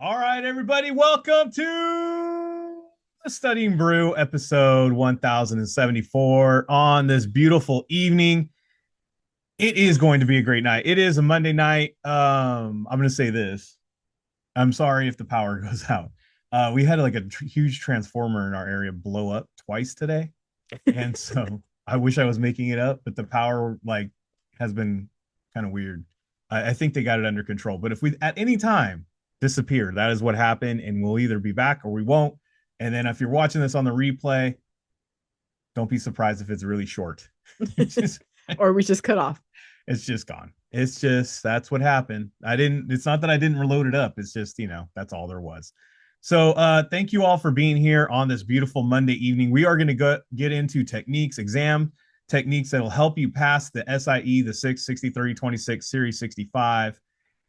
All right, everybody, welcome to the Studying Brew episode 1074 on this beautiful evening. It is going to be a great night. It is a Monday night. I'm going to say this. I'm sorry if the power goes out. We had like a huge transformer in our area blow up twice today. And so I wish I was making it up, but the power has been kind of weird. I think they got it under control. But if we at any time disappear, that is what happened, and we'll either be back or we won't. And then if you're watching this on the replay, don't be surprised if it's really short. It's just Or we just cut off. it's just gone. It's just that's what happened. It's not that I didn't reload it up. It's just, that's all there was. So thank you all for being here on this beautiful Monday evening. We are going to get into exam techniques that'll help you pass the SIE, the 6, 63, 26, Series 65,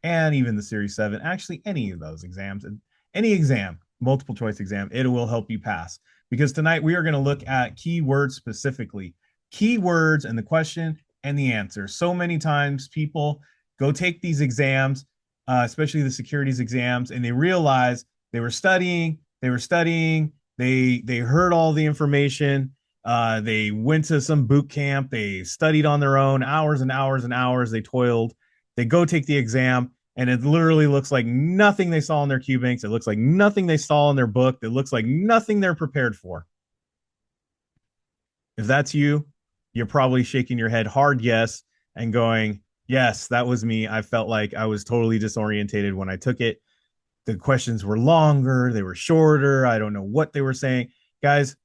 and even the Series 7. Actually, any of those exams, any exam, multiple choice exam, it will help you pass. Because tonight we are going to look at keywords specifically. Keywords and the question and the answer. So many times people go take these exams, especially the securities exams, and they realize they were studying, they heard all the information, they went to some boot camp, they studied on their own, hours and hours and hours, they toiled, they go take the exam, and it literally looks like nothing they saw in their Q banks. It looks like nothing they saw in their book. It looks like nothing they're prepared for. If that's you, you're probably shaking your head hard yes and going, yes, that was me. I felt like I was totally disorientated when I took it. The questions were longer, they were shorter. I don't know what they were saying. Guys,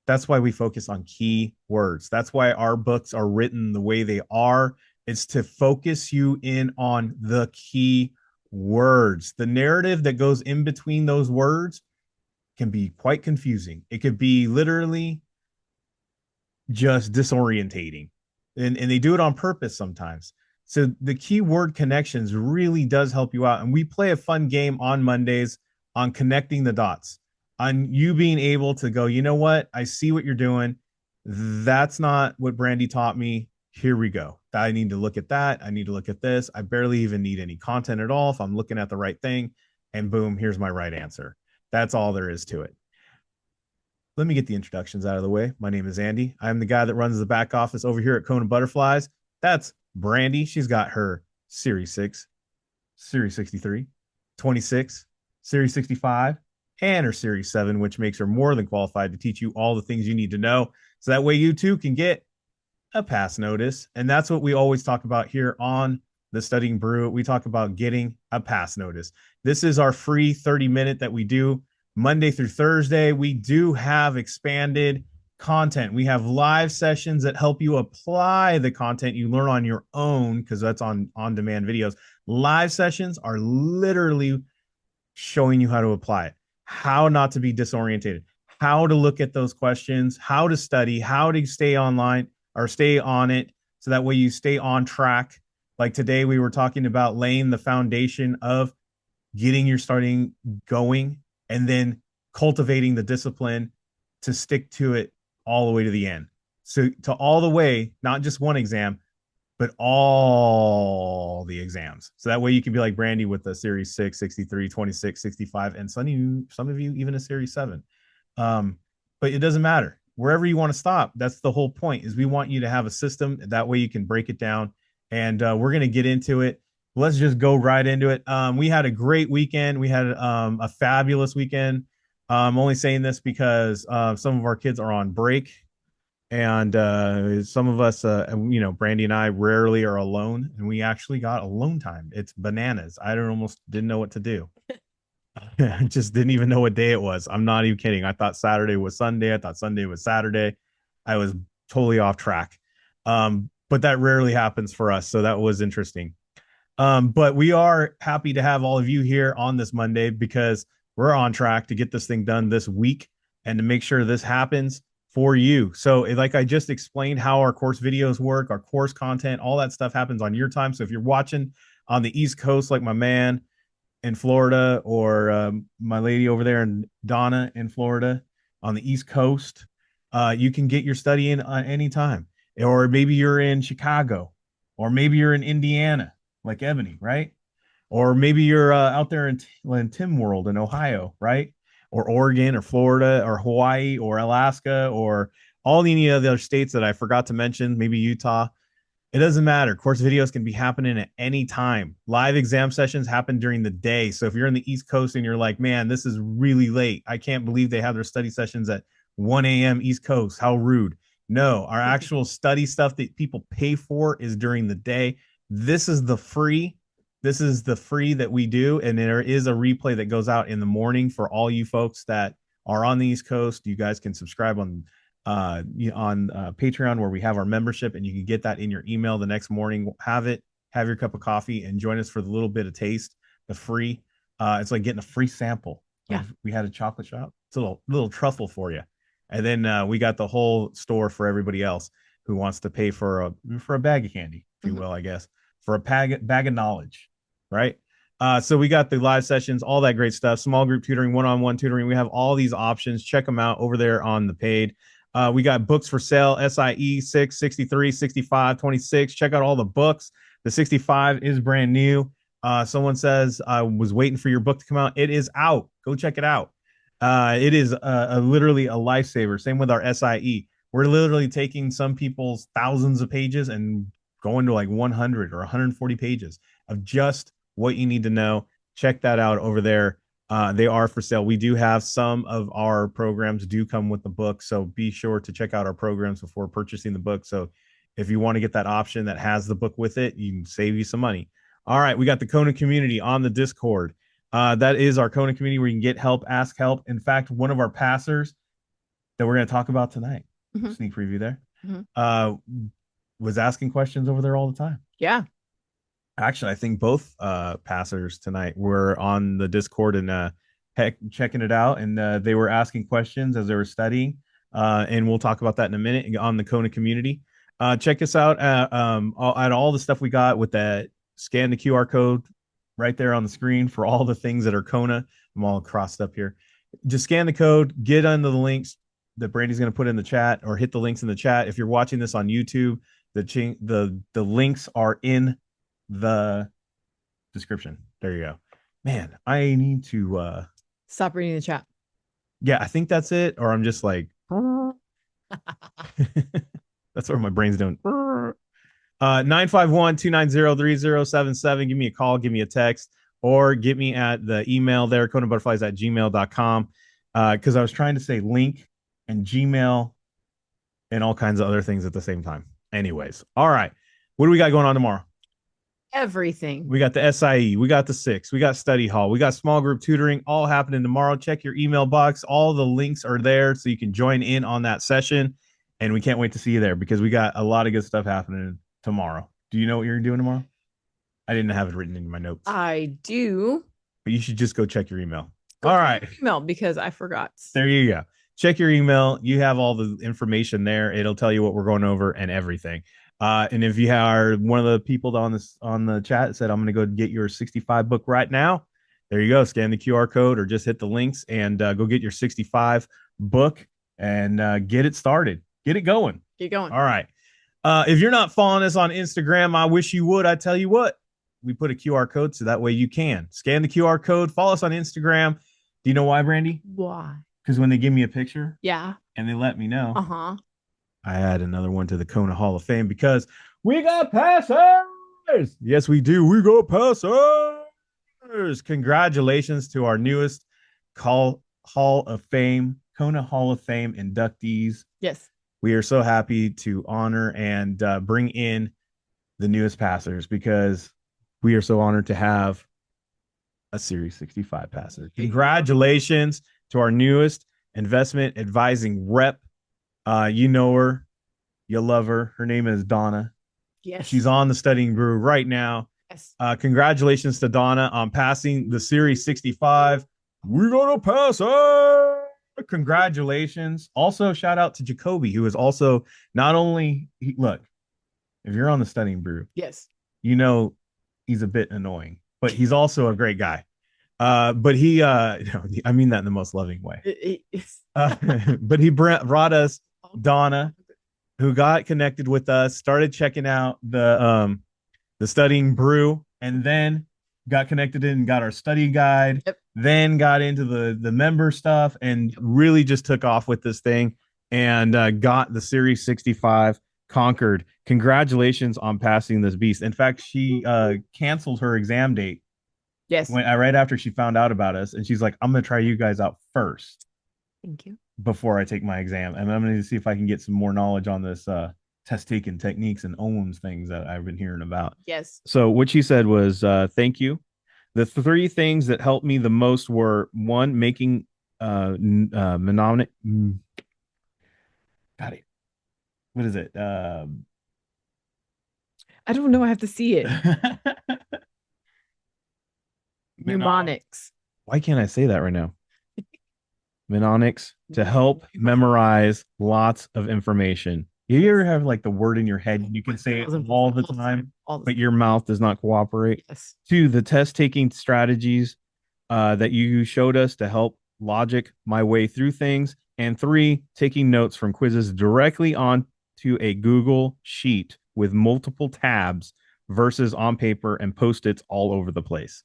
that's why we focus on key words. That's why our books are written the way they are. It's to focus you in on the key words. The narrative that goes in between those words can be quite confusing. It could be literally just disorientating. And they do it on purpose sometimes. So the keyword connections really does help you out. And we play a fun game on Mondays on connecting the dots, on you being able to go, you know what? I see what you're doing. That's not what Brandy taught me. Here we go. I need to look at that. I need to look at this. I barely even need any content at all if I'm looking at the right thing. And boom, here's my right answer. That's all there is to it. Let me get the introductions out of the way. My name is Andy. I'm the guy that runs the back office over here at KonaButterflyz. That's Brandy. She's got her Series 6, Series 63, 26, Series 65, and her Series 7, which makes her more than qualified to teach you all the things you need to know. So that way you too can get a pass notice. And that's what we always talk about here on the Studying Brew. We talk about getting a pass notice. This is our free 30-minute that we do Monday through Thursday. We do have expanded content. We have live sessions that help you apply the content you learn on your own, because that's on demand videos. Live sessions are literally showing you how to apply it, how not to be disorientated, how to look at those questions, how to study, how to stay online or stay on it, so that way you stay on track. Like today, we were talking about laying the foundation of getting your starting going, and then cultivating the discipline to stick to it all the way to the end. So to all the way, not just one exam, but all the exams. So that way you can be like Brandy with the Series 6, 63, 26, 65, and some of you even a Series 7. But it doesn't matter. Wherever you want to stop, that's the whole point, is we want you to have a system. That way you can break it down. And we're going to get into it. Let's just go right into it. We had a great weekend. We had a fabulous weekend. I'm only saying this because some of our kids are on break, and some of us, Brandy and I rarely are alone, and we actually got alone time. It's bananas. I almost didn't know what to do. I just didn't even know what day it was. I'm not even kidding. I thought Saturday was Sunday. I thought Sunday was Saturday. I was totally off track. But that rarely happens for us, so that was interesting. But we are happy to have all of you here on this Monday, because we're on track to get this thing done this week and to make sure this happens for you. So like I just explained how our course videos work, our course content, all that stuff happens on your time. So if you're watching on the East Coast, like my man in Florida, or my lady over there in Donna in Florida on the East Coast, you can get your study in any time. Or maybe you're in Chicago, or maybe you're in Indiana, like Ebony, right? Or maybe you're out there in Tim World in Ohio, right? Or Oregon or Florida or Hawaii or Alaska or all any of the other states that I forgot to mention, maybe Utah. It doesn't matter. Course videos can be happening at any time. Live exam sessions happen during the day. So if you're in the East Coast and you're like, man, this is really late. I can't believe they have their study sessions at 1 a.m. East Coast. How rude. No, our actual study stuff that people pay for is during the day. This is the free. This is the free that we do. And there is a replay that goes out in the morning for all you folks that are on the East Coast. You guys can subscribe on Patreon, where we have our membership, and you can get that in your email the next morning. Have your cup of coffee, and join us for the little bit of taste, the free. It's like getting a free sample. Yeah. We had a chocolate shop. It's a little truffle for you, and then we got the whole store for everybody else who wants to pay for a bag of candy, if you will, I guess, for a bag of knowledge, right? So we got the live sessions, all that great stuff, small group tutoring, one-on-one tutoring. We have all these options. Check them out over there on the paid. We got books for sale, SIE 6, 63, 65, 26. Check out all the books. The 65 is brand new. Someone says, I was waiting for your book to come out. It is out. Go check it out. It is literally a lifesaver. Same with our SIE. We're literally taking some people's thousands of pages and going to like 100 or 140 pages of just what you need to know. Check that out over there. They are for sale. We do have some of our programs do come with the book, so be sure to check out our programs before purchasing the book. So if you want to get that option that has the book with it, you can save you some money. All right, we got the Kona community on the Discord. That is our Kona community where you can get help, ask help. In fact, one of our passers that we're going to talk about tonight, sneak preview there, was asking questions over there all the time. Yeah. Actually, I think both passers tonight were on the Discord and checking it out, and they were asking questions as they were studying. And we'll talk about that in a minute on the Kona community. Check us out at all the stuff we got with that. Scan the QR code right there on the screen for all the things that are Kona. I'm all crossed up here. Just scan the code, get under the links that Brandy's going to put in the chat, or hit the links in the chat. If you're watching this on YouTube, the links are in the description. There you go. Man, I need to stop reading the chat. Yeah, I think that's it. Or I'm just like that's what my brain's doing. 951-290-3077. Give me a call, give me a text, or get me at the email there, KonaButterflyz@gmail.com. Because I was trying to say link and Gmail and all kinds of other things at the same time. Anyways, all right. What do we got going on tomorrow? Everything. We got the SIE, we got the 6, we got study hall, we got small group tutoring, all happening tomorrow. Check your email box. All the links are there so you can join in on that session. And we can't wait to see you there because we got a lot of good stuff happening tomorrow. Do you know what you're doing tomorrow? I didn't have it written in my notes. I do. But you should just go check your email. All right. Email, because I forgot. There you go. Check your email. You have all the information there. It'll tell you what we're going over and everything. And if you are one of the people on the chat that said, I'm going to go get your 65 book right now, there you go. Scan the QR code or just hit the links and go get your 65 book and get it started. Get it going. Get going. All right. If you're not following us on Instagram, I wish you would. I tell you what, we put a QR code so that way you can scan the QR code. Follow us on Instagram. Do you know why, Brandy? Why? Because when they give me a picture, yeah, and they let me know, I add another one to the Kona Hall of Fame because we got passers. Yes, we do. We got passers. Congratulations to our newest Hall of Fame, Kona Hall of Fame inductees. Yes. We are so happy to honor and bring in the newest passers because we are so honored to have a Series 65 passer. Congratulations to our newest investment advising rep. You know her, you love her. Her name is Donna. Yes. She's on the Studying Brew right now. Yes. Congratulations to Donna on passing the Series 65. We're gonna pass her. Congratulations. Also, shout out to Jacoby, who is also not only look, if you're on the Studying Brew, yes, you know he's a bit annoying, but he's also a great guy. But he I mean that in the most loving way. But he brought us Donna, who got connected with us, started checking out the Studying Brew, and then got connected in, got our study guide, Yep. then got into the member stuff, and really just took off with this thing, and got the Series 65 conquered. Congratulations on passing this beast. In fact, she canceled her exam date Yes. when right after she found out about us, and she's like, "I'm gonna try you guys out first Thank you. before I take my exam, and I'm gonna see if I can get some more knowledge on this test taking techniques and OMS things that I've been hearing about." Yes. So what she said was, "Thank you. The three things that helped me the most were one, making mnemonic. Got it. What is it? I don't know. I have to see it. Mnemonics. Why can't I say that right now? Mnemonics to help memorize lots of information. You ever have like the word in your head and you can say it all the time, but your mouth does not cooperate? Yes. Two, the test taking strategies that you showed us to help logic my way through things. And three, taking notes from quizzes directly onto a Google sheet with multiple tabs versus on paper and post-its all over the place.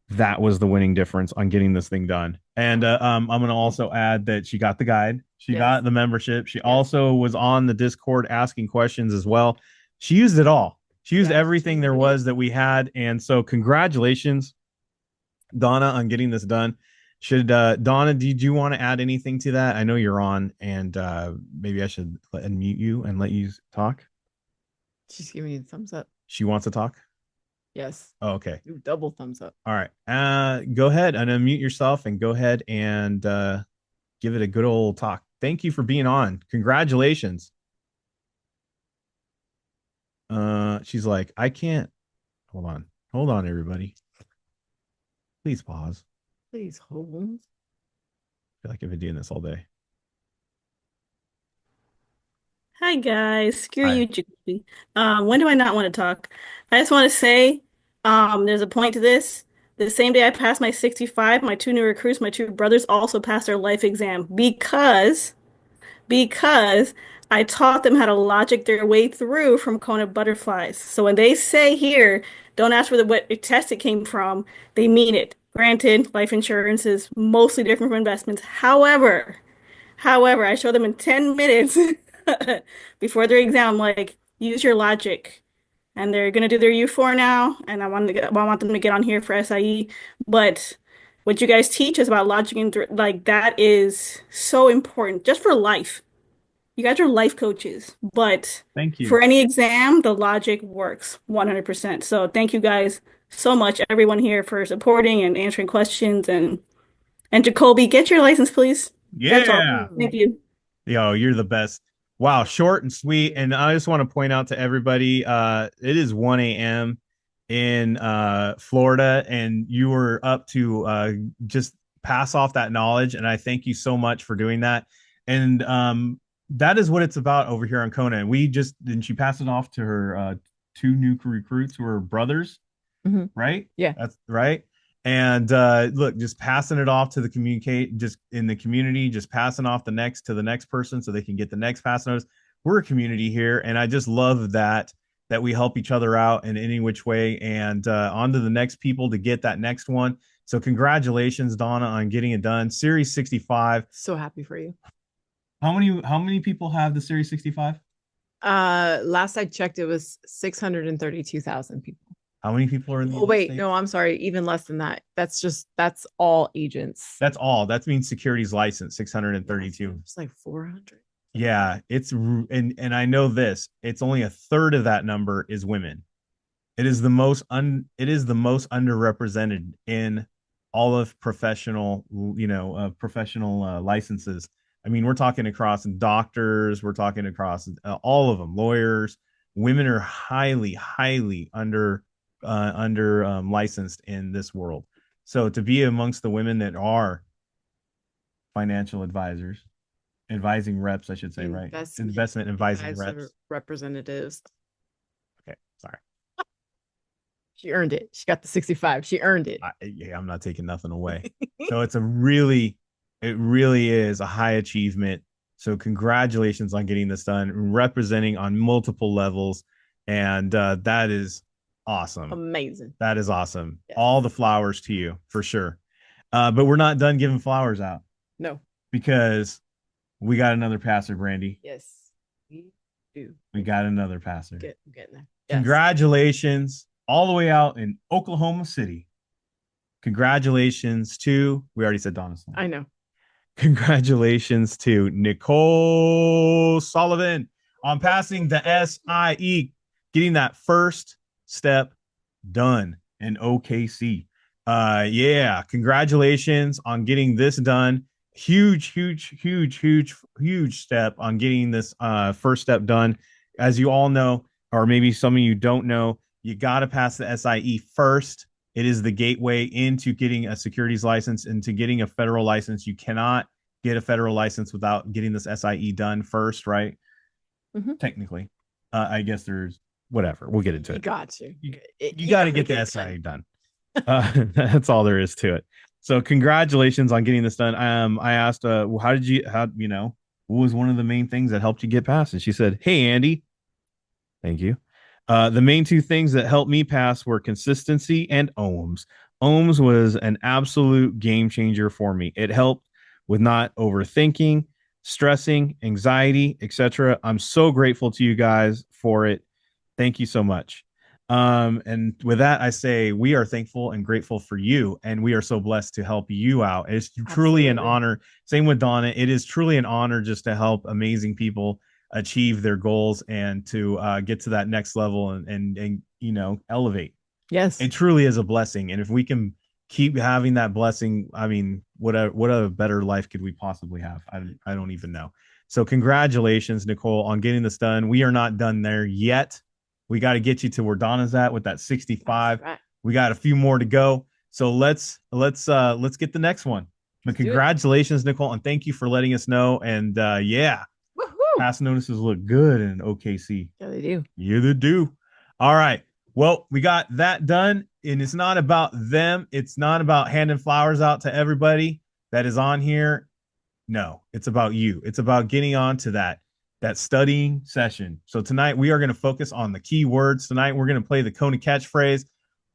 That was the winning difference on getting this thing done. And I'm going to also add that she got the guide. She got the membership. She also was on the Discord asking questions as well. She used it all. She used everything there was that we had. And so congratulations, Donna, on getting this done. Should Donna, did you want to add anything to that? I know you're on, and maybe I should unmute you and let you talk. She's giving you the thumbs up. She wants to talk. Yes. Oh, okay. Ooh, double thumbs up. All right. Go ahead and unmute yourself and go ahead and give it a good old talk. Thank you for being on. Congratulations. She's like, I can't. Hold on. Hold on, everybody. Please pause. Please hold. I feel like I've been doing this all day. Hi guys, screw Hi. you, Jacoby. When do I not want to talk? I just want to say, there's a point to this. The same day I passed my 65, my two new recruits, my two brothers also passed their life exam because I taught them how to logic their way through from KonaButterflyz. So when they say here, don't ask for the what test it came from, they mean it. Granted, life insurance is mostly different from investments. However, I show them in 10 minutes before their exam, like, use your logic. And they're gonna do their U4 now, and I want them to get on here for SIE. But what you guys teach us about logic and like that is so important just for life. You guys are life coaches, but Thank you. for any exam, the logic works 100%. So thank you guys so much, everyone here, for supporting and answering questions. And Jacoby, get your license, please. That's all. Yeah. Thank you. Yo, you're the best. Wow, short and sweet. And I just want to point out to everybody, it is 1 a.m. in Florida, and you were up to just pass off that knowledge. And I thank you so much for doing that. And that is what it's about over here on Kona. And didn't she pass it off to her two new recruits who are brothers, right? Yeah. That's right. And look, just passing it off to the communicate, just in the community, just passing off the next to the next person so they can get the next pass notice. We're a community here, and I just love that we help each other out in any which way, and on to the next people to get that next one. So congratulations, Donna, on getting it done. Series 65. So happy for you. How many people have the Series 65? Last I checked, it was 632,000 people. How many people are in the Oh, wait, no, I'm sorry. Even less than that. That's all agents. That's all. That means securities license, 632. It's like 400. Yeah, and I know this. It's only a third of that number is women. It is the most underrepresented in all of professional, licenses. I mean, we're talking across doctors, we're talking across all of them, lawyers. Women are highly, highly under licensed in this world. So to be amongst the women that are financial advisors, advising reps, I should say, right? Investment advising reps, representatives. Okay, sorry. She earned it. She got the 65. She earned it. I'm not taking nothing away. So it really is a high achievement. So congratulations on getting this done, representing on multiple levels, and that is Awesome. Amazing. That is awesome. Yes. All the flowers to you for sure. But we're not done giving flowers out. No. Because we got another passer, Brandy. Yes, we do. We got another passer. I'm getting there. Yes. Congratulations all the way out in Oklahoma City. Congratulations to, we already said Donna Slater. I know. Congratulations to Nicole Sullivan on passing the SIE, getting that first step done in OKC. Yeah, congratulations on getting this done. Huge step on getting this first step done. As you all know, or maybe some of you don't know, you got to pass the SIE first. It is the gateway into getting a securities license, into getting a federal license. You cannot get a federal license without getting this SIE done first, right? Mm-hmm. Technically. I guess there's whatever. We'll get into it. You got to get the SIE done. That's all there is to it. So congratulations on getting this done. I asked, what was one of the main things that helped you get past? And she said, hey, Andy, thank you. The main two things that helped me pass were consistency and ohms. Ohms was an absolute game changer for me. It helped with not overthinking, stressing, anxiety, etc. I'm so grateful to you guys for it. Thank you so much. And with that, I say we are thankful and grateful for you, and we are so blessed to help you out. It's truly an honor. Same with Donna. It is truly an honor just to help amazing people achieve their goals and to get to that next level and elevate. Yes, it truly is a blessing, and if we can keep having that blessing, I mean, what a better life could we possibly have? I don't even know. So congratulations, Nicole, on getting this done. We are not done there yet. We got to get you to where Donna's at with that 65. Right. We got a few more to go. So let's get the next one. But congratulations, Nicole, and thank you for letting us know. And yeah, woo-hoo. Pass notices look good in OKC. Yeah, they do. Yeah, they do. All right. Well, we got that done, and it's not about them. It's not about handing flowers out to everybody that is on here. No, it's about you. It's about getting on to that studying session. So tonight we are going to focus on the keywords. Tonight we're going to play the Kona Catchphrase.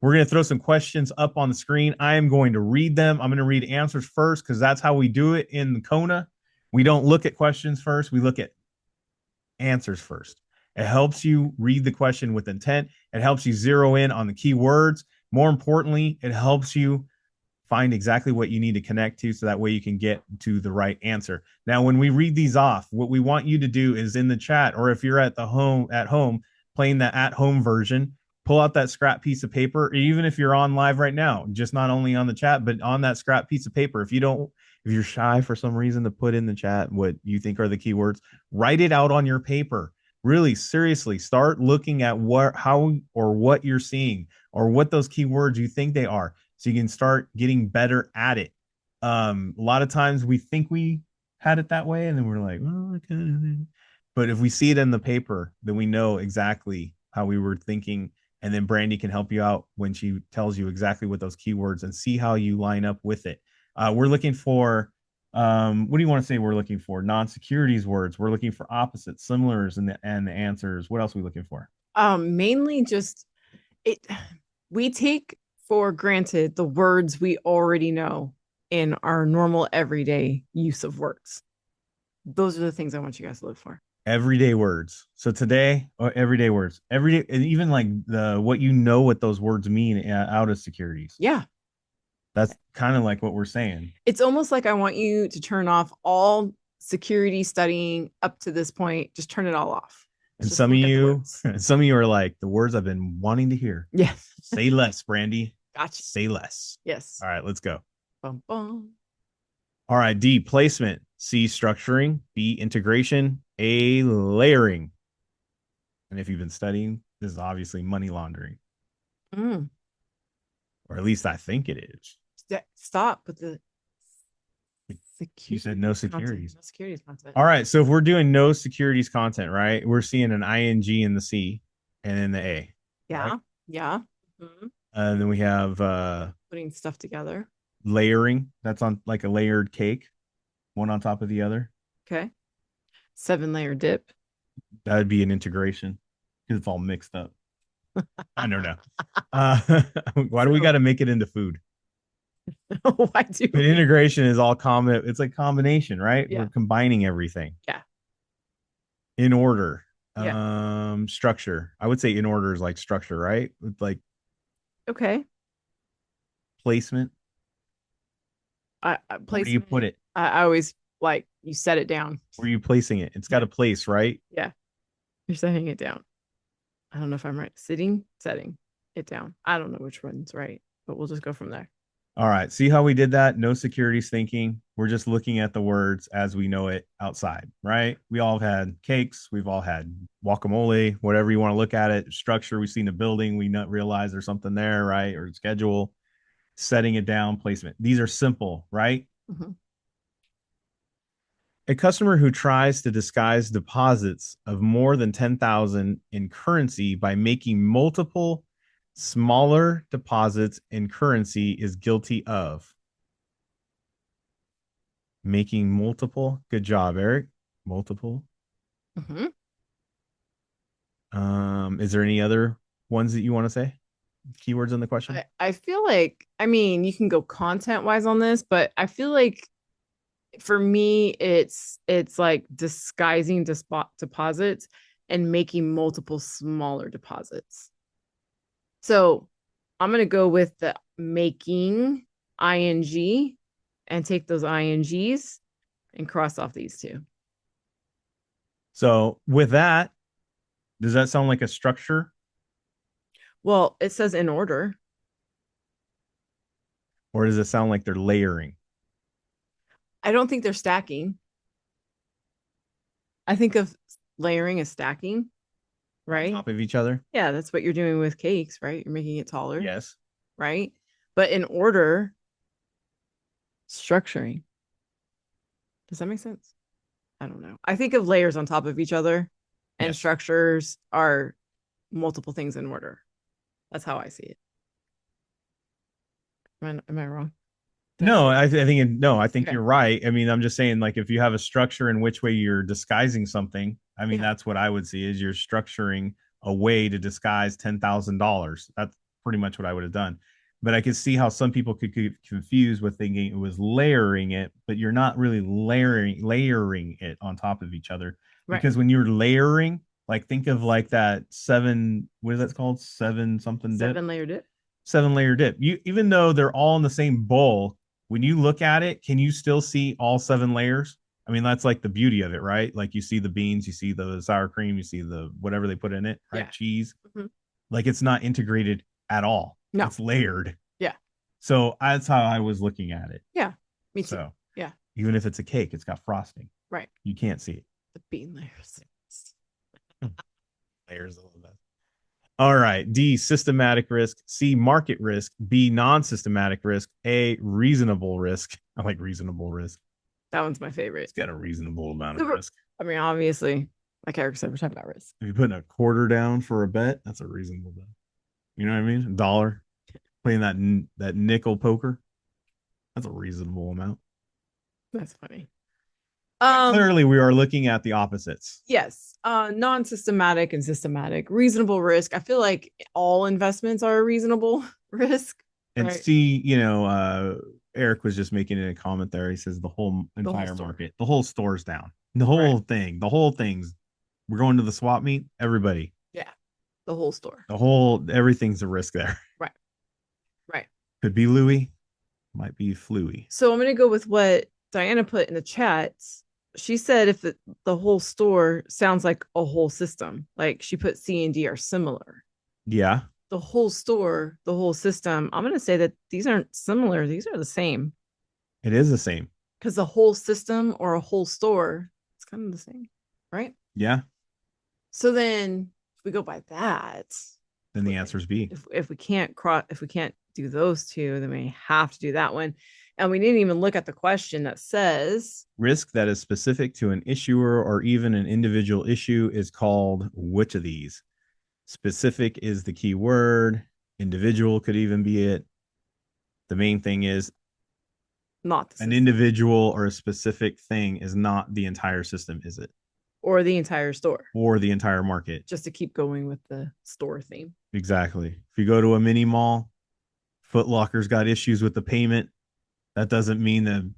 We're going to throw some questions up on the screen. I am going to read them. I'm going to read answers first because that's how we do it in the Kona. We don't look at questions first. We look at answers first. It helps you read the question with intent. It helps you zero in on the keywords. More importantly, it helps you find exactly what you need to connect to so that way you can get to the right answer. Now, when we read these off, what we want you to do is in the chat, or if you're at home playing the at-home version, pull out that scrap piece of paper, even if you're on live right now, just not only on the chat, but on that scrap piece of paper. If you're shy for some reason to put in the chat what you think are the keywords, write it out on your paper. Really, seriously, start looking at what you're seeing or what those keywords you think they are, so you can start getting better at it. A lot of times we think we had it that way, and then we're like, oh, I kind of. But if we see it in the paper, then we know exactly how we were thinking, and then Brandy can help you out when she tells you exactly what those keywords and see how you line up with it. We're looking for, what do you want to say we're looking for? Non-securities words. We're looking for opposites, similars, and the answers. What else are we looking for? Mainly just it. We take for granted the words we already know in our normal everyday use of words. Those are the things I want you guys to look for. Everyday words. So today, everyday words. Everyday, and even like what those words mean out of securities. Yeah. That's kind of like what we're saying. It's almost like I want you to turn off all security studying up to this point. Just turn it all off. And some of you are like, the words I've been wanting to hear. Yes. Say less, Brandy. Gotcha. Say less. Yes. All right, let's go. Bum, bum. All right, D, placement. C, structuring. B, integration. A, layering. And if you've been studying, this is obviously money laundering. Or at least I think it is. Stop with the security. You said no securities. No securities content. All right, so if we're doing no securities content, right, we're seeing an ing in the C and in the A. Yeah, right? Yeah. Mm-hmm. And then we have putting stuff together. Layering. That's on like a layered cake, one on top of the other. Okay. 7-layer dip. That would be an integration because it's all mixed up. I don't know. Why do we So got to make it into food? why do But we? integration is all common. It's like combination, right? Yeah. We're combining everything Yeah. in order. Yeah. Structure. I would say in order is like structure, right? With like Okay. placement. Where do you put Placement. it? I always like you set it down. Where are you placing it? It's got Yeah. a place, right? Yeah. You're setting it down. I don't know if I'm right. Sitting, setting it down. I don't know which one's right, but we'll just go from there. All right. See how we did that? No securities thinking. We're just looking at the words as we know it outside, right? We all have had cakes. We've all had guacamole, whatever you want to look at it. Structure. We've seen a building. We not realize there's something there, right? Or schedule, setting it down, placement. These are simple, right? Mhm. A customer who tries to disguise deposits of more than 10,000 in currency by making multiple smaller deposits in currency is guilty of making multiple. Good job, Eric. Multiple. Mhm. Is there any other ones that you want to say? Keywords in the question? I feel like, I mean, you can go content wise on this, but I feel like for me, it's like disguising deposits and making multiple smaller deposits. So I'm gonna go with the making ing and take those ings and cross off these two. So with that, does that sound like a structure, Well, it says in order. or does it sound like they're layering? I don't think they're stacking. I think of layering as stacking, right? Top of each other? Yeah, that's what you're doing with cakes, right? You're making it taller, Yes. right? But in order, structuring. Does that make sense? I don't know. I think of layers on top of each other, and Yes. structures are multiple things in order. That's how I see it. Am I wrong? No, I think no, I think Okay. you're right. I mean, I'm just saying, like, if you have a structure in which way you're disguising something, I mean, Yeah. that's what I would see is you're structuring a way to disguise $10,000. That's pretty much what I would have done. But I could see how some people could get confused with thinking it was layering it, but you're not really layering it on top of each other. Right. Because when you're layering, like think of like that seven, what is that called? Seven something dip? 7-layer dip. 7-layer dip. You even though they're all in the same bowl, when you look at it, can you still see all 7 layers? I mean, that's like the beauty of it, right? Like you see the beans, you see the sour cream, you see the whatever they put in it, right? Yeah. Cheese. Mhm. Like it's not integrated at all. No. It's layered. Yeah. So that's how I was looking at it. Yeah. Me too. So Yeah. even if it's a cake, it's got frosting. Right. You can't see it. The bean layers. Layers a little bit. All right. D, systematic risk. C, market risk. B, non systematic risk. A, reasonable risk. I like reasonable risk. That one's my favorite. It's got a reasonable amount of risk. I mean, obviously, like Eric said, we're talking about risk. If you're putting a quarter down for a bet, that's a reasonable bet. You know what I mean? A dollar. Playing that nickel poker. That's a reasonable amount. That's funny. Clearly, we are looking at the opposites. Yes. Non-systematic and systematic. Reasonable risk. I feel like all investments are a reasonable risk. And right? see, Eric was just making a comment there. He says the whole entire market, the whole store's down. The whole thing, the whole thing's we're going to the swap meet, everybody. Yeah. The whole store. Everything's a risk there. Right. Right. Could be Louis, might be Fluey. So I'm gonna go with what Diana put in the chat. She said if the whole store sounds like a whole system, like she put C and D are similar. Yeah. The whole store, the whole system, I'm going to say that these aren't similar. These are the same. It is the same. Because the whole system or a whole store, it's kind of the same, right? Yeah. So then if we go by that, then the answer is B. If we can't do those two, then we have to do that one. And we didn't even look at the question that says risk that is specific to an issuer or even an individual issue is called which of these? Specific is the key word. Individual could even be it. The main thing is not an individual or a specific thing is not the entire system, is it? or the entire store, or the entire market. just to keep going with the store theme. Exactly. If you go to a mini mall, Foot Locker's got issues with the payment. That doesn't mean that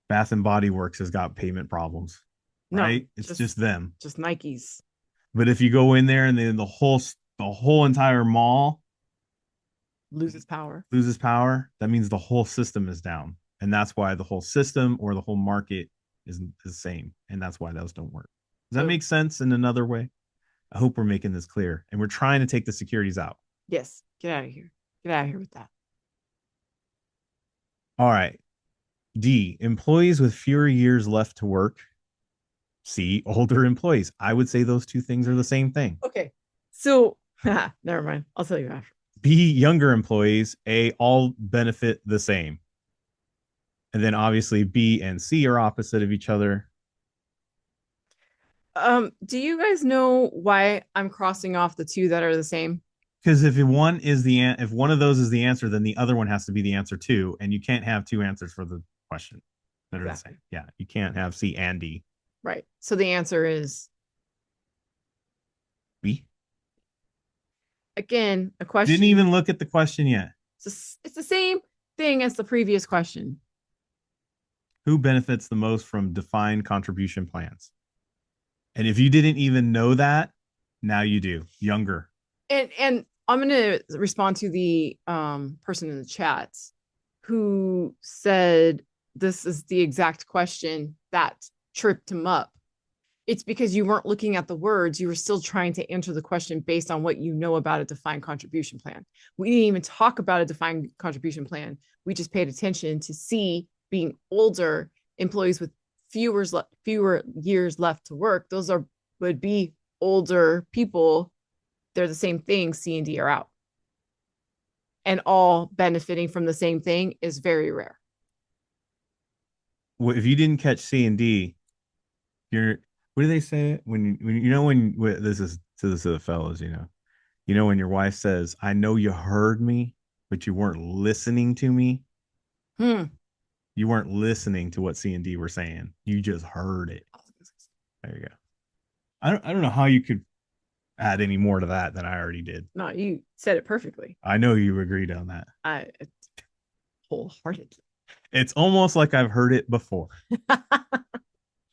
Bath and Body Works has got payment problems, right? No, It's just them. Just Nikes. But if you go in there and then the whole entire mall Loses power. that means the whole system is down. And that's why the whole system or the whole market is the same. And that's why those don't work. Does that make sense in another way? I hope we're making this clear. And we're trying to take the securities out. Yes. Get out of here. Get out of here with that. All right. D, employees with fewer years left to work. C, older employees. I would say those two things are the same thing. Okay. So, never mind. I'll tell you after. B, younger employees. A, all benefit the same. And then obviously B and C are opposite of each other. Do you guys know why I'm crossing off the two that are the same? Because if one of those is the answer, then the other one has to be the answer too, and you can't have two answers for the question that are the same. Yeah, you can't have C and D. Right. So the answer is B. Again, a question. Didn't even look at the question yet. It's the same thing as the previous question. Who benefits the most from defined contribution plans? And if you didn't even know that, now you do. Younger. And I'm going to respond to the person in the chat who said this is the exact question that tripped him up. It's because you weren't looking at the words. You were still trying to answer the question based on what you know about a defined contribution plan. We didn't even talk about a defined contribution plan. We just paid attention to C, being older, employees with fewer years left to work. Those would be older people. They're the same thing. C and D are out. And all benefiting from the same thing is very rare. Well, if you didn't catch C and D, what do they say when this is to the fellas, when your wife says, "I know you heard me, but you weren't listening to me." You weren't listening to what C and D were saying. You just heard it. There you go. I don't know how you could add any more to that than I already did. No, you said it perfectly. I know you agreed on that. Wholeheartedly. It's almost like I've heard it before.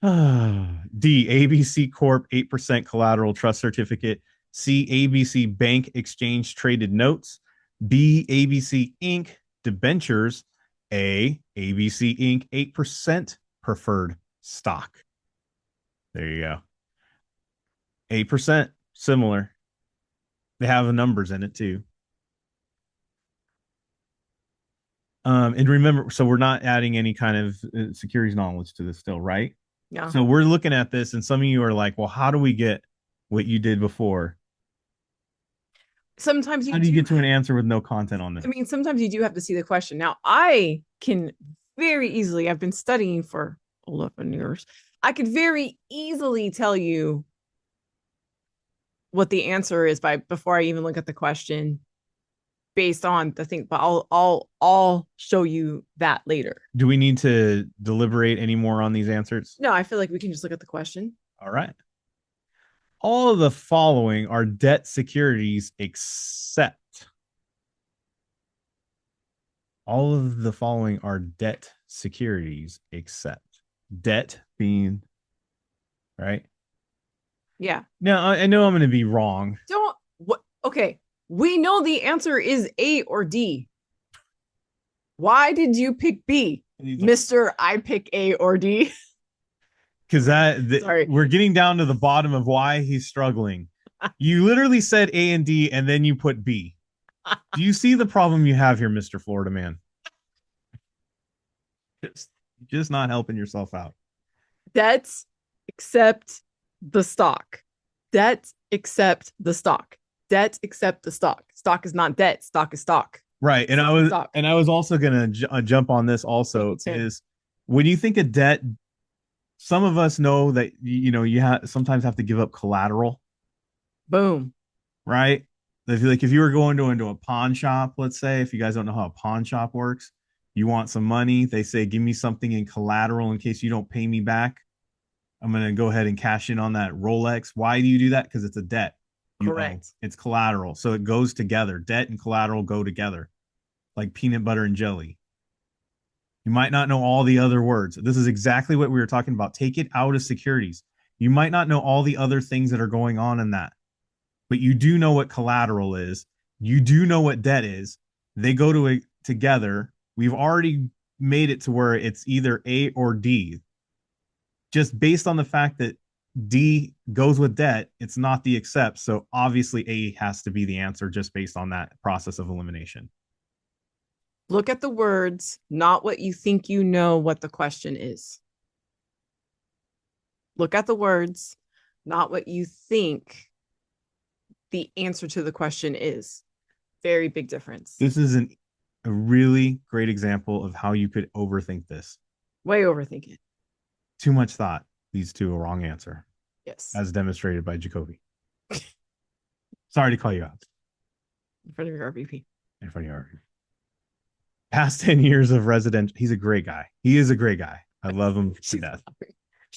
D, ABC Corp 8% collateral trust certificate. C, ABC Bank exchange traded notes. B, ABC Inc. debentures. A, ABC Inc. 8% preferred stock. There you go. 8%, similar. They have numbers in it too. And remember, so we're not adding any kind of securities knowledge to this still, right? Yeah. So we're looking at this, and some of you are like, well, how do we get what you did before? Sometimes how do you get to an answer with no content on this? I mean, sometimes you do have to see the question. Now, I can very easily, I've been studying for 11 years. I could very easily tell you what the answer is before I even look at the question based on the thing, but I'll show you that later. Do we need to deliberate any more on these answers? No, I feel like we can just look at the question. All right. All of the following are debt securities except. All of the following are debt securities except. Debt being, right? Yeah. Now, I know I'm going to be wrong. Okay. We know the answer is A or D. Why did you pick B? Mr. I pick A or D. Because we're getting down to the bottom of why he's struggling. You literally said A and D, and then you put B. Do you see the problem you have here, Mr. Florida Man? Just not helping yourself out. Debts except the stock. Debt except the stock. Debt except the stock. Stock is not debt. Stock is stock. Right. And I was also going to jump on this also is when you think of debt, some of us know that, you sometimes have to give up collateral. Boom. Right. If you were going into a pawn shop, let's say, if you guys don't know how a pawn shop works, you want some money. They say, give me something in collateral in case you don't pay me back. I'm going to go ahead and cash in on that Rolex. Why do you do that? Because it's a debt. You Correct. owe. It's collateral. So it goes together. Debt and collateral go together like peanut butter and jelly. You might not know all the other words. This is exactly what we were talking about. Take it out of securities. You might not know all the other things that are going on in that, but you do know what collateral is. You do know what debt is. They go to together. We've already made it to where it's either A or D. Just based on the fact that D goes with debt, it's not the accept. So obviously A has to be the answer just based on that process of elimination. Look at the words, not what you think you know what the question is. Look at the words, not what you think the answer to the question is. Very big difference. This is a really great example of how you could overthink this. Way overthink it. Too much thought leads to a wrong answer. Yes. As demonstrated by Jacoby. Sorry to call you out. In front of your RVP. In front of your RVP. Past 10 years of residential. He's a great guy. He is a great guy. I love him to death.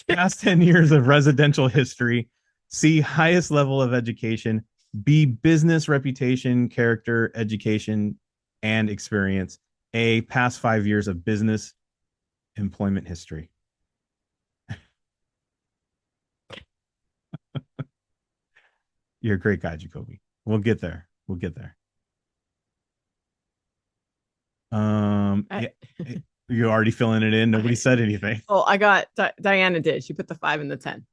Past 10 years of residential history. C, highest level of education. B, business reputation, character, education, and experience. A, past 5 years of business employment history. You're a great guy, Jacoby. We'll get there. We'll get there. You're already filling it in. Nobody said anything. Oh, I got Diana did. She put the 5 and the 10.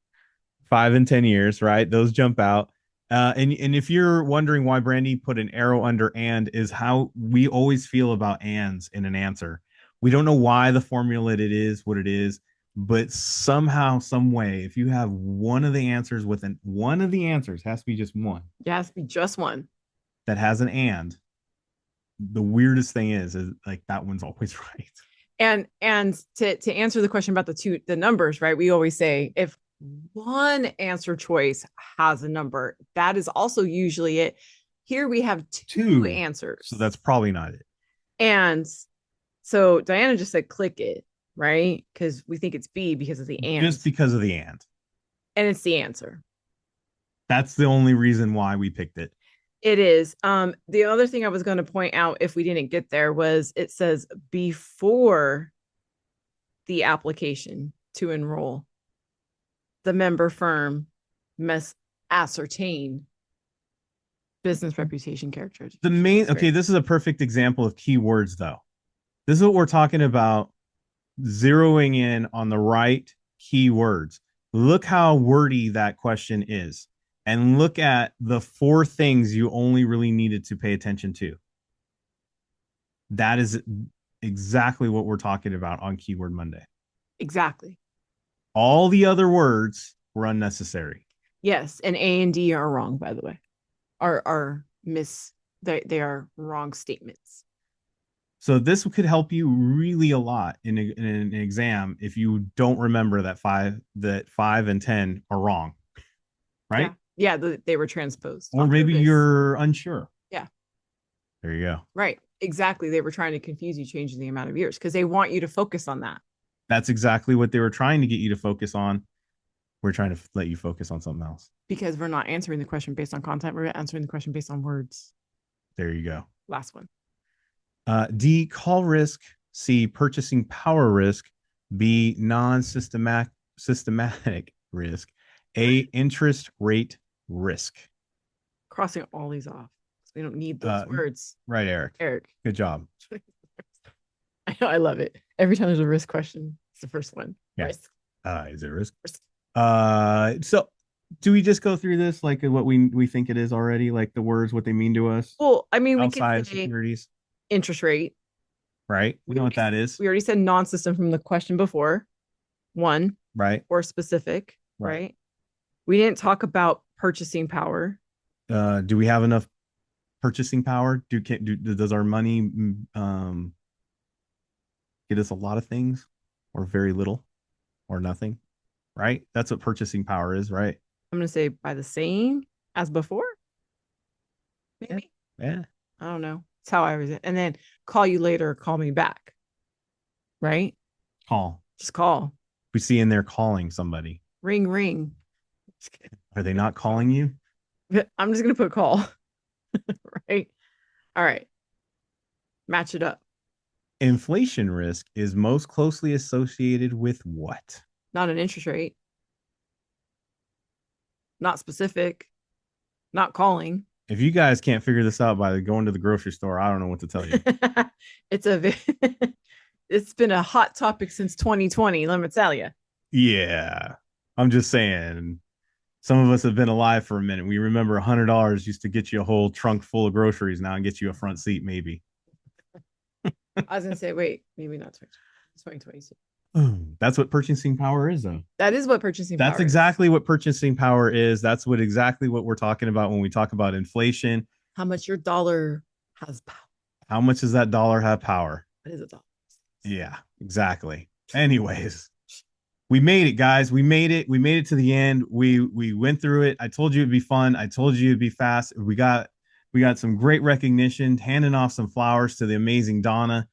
5 and 10 years, right? Those jump out. And if you're wondering why Brandy put an arrow under and is how we always feel about ands in an answer. We don't know why the formula it is what it is, but somehow, some way, if you have one of the answers within one of the answers, has to be just one. Yeah, it has to be just one. That has an and. The weirdest thing is like that one's always right. And to answer the question about the numbers, right? We always say if one answer choice has a number, that is also usually it. Here we have two answers. So that's probably not it. And so Diana just said click it, right? Because we think it's B because of the and. Just because of the and. And it's the answer. That's the only reason why we picked it. It is. The other thing I was going to point out if we didn't get there was it says before the application to enroll, the member firm must ascertain business reputation, character. The main, okay, this is a perfect example of keywords though. This is what we're talking about, zeroing in on the right keywords. Look how wordy that question is. And look at the 4 things you only really needed to pay attention to. That is exactly what we're talking about on Keyword Monday. Exactly. All the other words were unnecessary. Yes, and A and D are wrong, by the way. They are wrong statements. So this could help you really a lot in an exam if you don't remember that 5 and 10 are wrong. Right? Yeah, they were transposed. Or maybe you're unsure. Yeah. There you go. Right. Exactly. They were trying to confuse you, changing the amount of years because they want you to focus on that. That's exactly what they were trying to get you to focus on. We're trying to let you focus on something else. Because we're not answering the question based on content. We're answering the question based on words. There you go. Last one. D, call risk. C, purchasing power risk. B, non-systematic risk. A, interest rate risk. Crossing all these off. We don't need those words. Right, Eric. Good job. I know, I love it. Every time there's a risk question, it's the first one. Yeah. Risk. Is it risk? So do we just go through this like what we think it is already, like the words, what they mean to us? Well, I mean, we outside could say securities, interest rate. Right? We know what that is. We already said non-system from the question before. One. Right. Or specific. Right. We didn't talk about purchasing power. Do we have enough purchasing power? Does our money get us a lot of things or very little or nothing? Right? That's what purchasing power is, right? I'm going to say by the same as before. Maybe. Yeah. I don't know. It's how I was. And then call you later, call me back. Right? Call. Just call. We see in there calling somebody. Ring, ring. Are they not calling you? I'm just going to put call. Right. All right. Match it up. Inflation risk is most closely associated with what? Not an interest rate. Not specific. Not calling. If you guys can't figure this out by going to the grocery store, I don't know what to tell you. It's been a hot topic since 2020, let me tell you. Yeah. I'm just saying, some of us have been alive for a minute. We remember $100 used to get you a whole trunk full of groceries now and get you a front seat, maybe. I was going to say, wait, maybe not 2022. That's what purchasing power is, though. That is what purchasing power That's exactly what purchasing power is. That's exactly what we're talking about when we talk about inflation. How much your dollar has power. How much does that dollar have power? That is a dollar. Yeah, exactly. Anyways, we made it, guys. We made it. We made it to the end. We went through it. I told you it'd be fun. I told you it'd be fast. We got some great recognition, handing off some flowers to the amazing Donna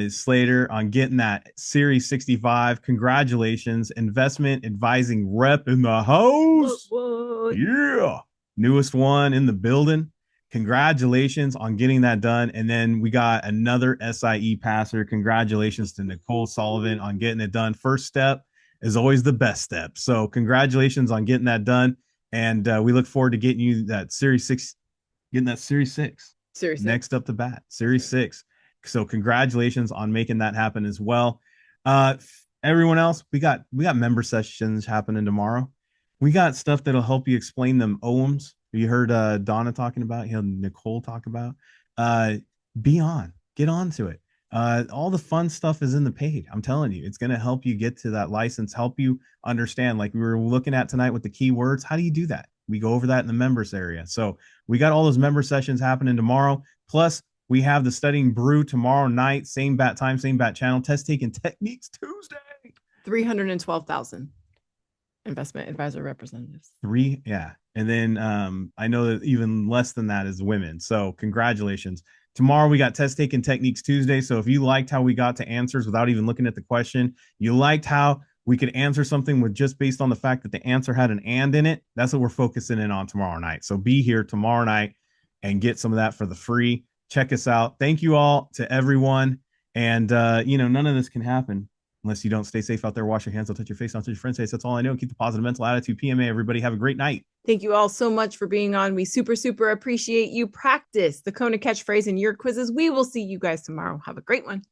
Slater on getting that Series 65. Congratulations. Investment advising rep in the house. What? Yeah. Newest one in the building. Congratulations on getting that done. And then we got another SIE passer. Congratulations to Nicole Sullivan on getting it done. First step is always the best step. So congratulations on getting that done. And we look forward to getting you that Series 6, getting that Series 6. Series 6. Next up the bat, Series 6. So congratulations on making that happen as well. Everyone else, we got member sessions happening tomorrow. We got stuff that'll help you explain them ohms. You heard Donna talking about, Nicole talk about. Get on to it. All the fun stuff is in the paid. I'm telling you, it's going to help you get to that license, help you understand. Like we were looking at tonight with the keywords. How do you do that? We go over that in the members area. So we got all those member sessions happening tomorrow. Plus, we have the Studying Brew tomorrow night, same bat time, same bat channel, test taking techniques Tuesday. 312,000 investment advisor representatives. Yeah. And then I know that even less than that is women. So congratulations. Tomorrow we got test taking techniques Tuesday. So if you liked how we got to answers without even looking at the question, you liked how we could answer something with just based on the fact that the answer had an and in it, that's what we're focusing in on tomorrow night. So be here tomorrow night and get some of that for the free. Check us out. Thank you all to everyone. And, none of this can happen unless you don't stay safe out there. Wash your hands. Don't touch your face. Don't touch your friend's face. That's all I know. Keep the positive mental attitude. PMA, everybody. Have a great night. Thank you all so much for being on. We super, super appreciate you. Practice the Kona catchphrase in your quizzes. We will see you guys tomorrow. Have a great one.